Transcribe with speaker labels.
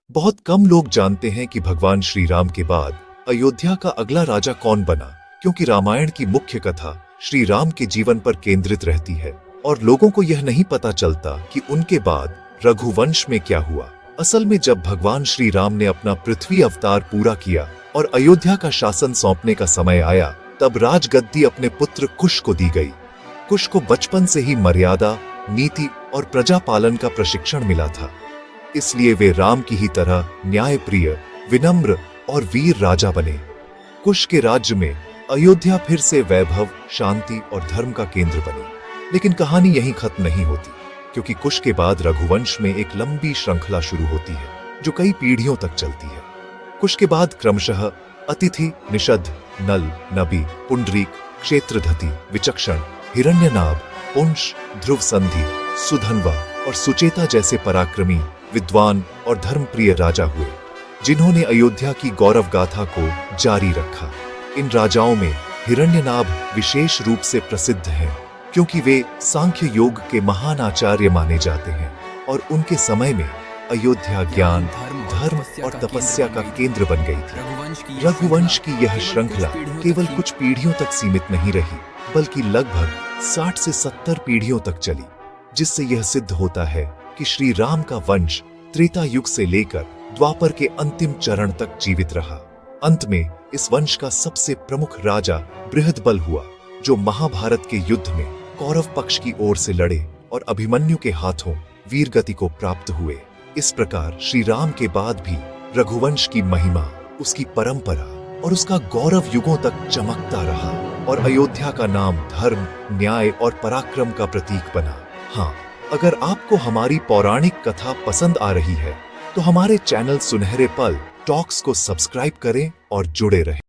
Speaker 1: बहुत कम लोग जानते हैं कि भगवान श्री राम के बाद अयोध्या का अगला राजा कौन बना, क्योंकि रामायण की मुख्य कथा श्री राम के जीवन पर केंद्रित रहती है और लोगों को यह नहीं पता चलता कि उनके बाद रघुवंश में क्या हुआ। असल में जब भगवान श्री राम ने अपना पृथ्वी अवतार पूरा किया और अयोध्या का शासन सौंपने का समय आया, तब राजगद्दी अपने पुत्र कुश को दी गई। कुश को बचपन से ही मर्यादा, नीति और प्रजा पालन का प्रशिक्षण मिला था, इसलिए वे राम की ही तरह न्यायप्रिय, विनम्र और वीर राजा बने। कुश के राज्य में अयोध्या फिर से वैभव, शांति और धर्म का केंद्र बनी। लेकिन कहानी यहीं खत्म नहीं होती, क्योंकि कुश के बाद रघुवंश में एक लंबी श्रृंखला शुरू होती है जो कई पीढ़ियों तक चलती है। कुश के बाद क्रमशः अतिथि, निषद, नल, नबी, पुंडरीक, क्षेत्रधति, विचक्षण, हिरण्यनाभ, पुंश, ध्रुव संधि, सुधन्वा और सुचेता जैसे पराक्रमी, विद्वान और धर्मप्रिय राजा हुए, जिन्होंने अयोध्या की गौरव गाथा को जारी रखा। इन राजाओं में हिरण्यनाभ विशेष रूप से प्रसिद्ध हैं, क्योंकि वे सांख्य योग के महान आचार्य माने जाते हैं और उनके समय में अयोध्या ज्ञान, धर्म और तपस्या का केंद्र बन गई थी। रघुवंश की यह श्रृंखला केवल कुछ पीढ़ियों तक सीमित नहीं रही, बल्कि लगभग 60 से 70 पीढ़ियों तक चली, जिससे यह सिद्ध होता है कि श्री राम का वंश त्रेता युग से लेकर द्वापर के अंतिम चरण तक जीवित रहा। अंत में इस वंश का सबसे प्रमुख राजा बृहदबल हुआ, जो महाभारत के युद्ध में कौरव पक्ष की ओर से लड़े और अभिमन्यु के हाथों वीरगति को प्राप्त हुए। इस प्रकार श्री राम के बाद भी रघुवंश की महिमा, उसकी परंपरा और उसका गौरव युगों तक चमकता रहा और अयोध्या का नाम धर्म, न्याय और पराक्रम का प्रतीक बना। हाँ, अगर आपको हमारी पौराणिक कथा पसंद आ रही है तो हमारे चैनल सुनहरे पल टॉक्स को सब्सक्राइब करें और जुड़े रहें।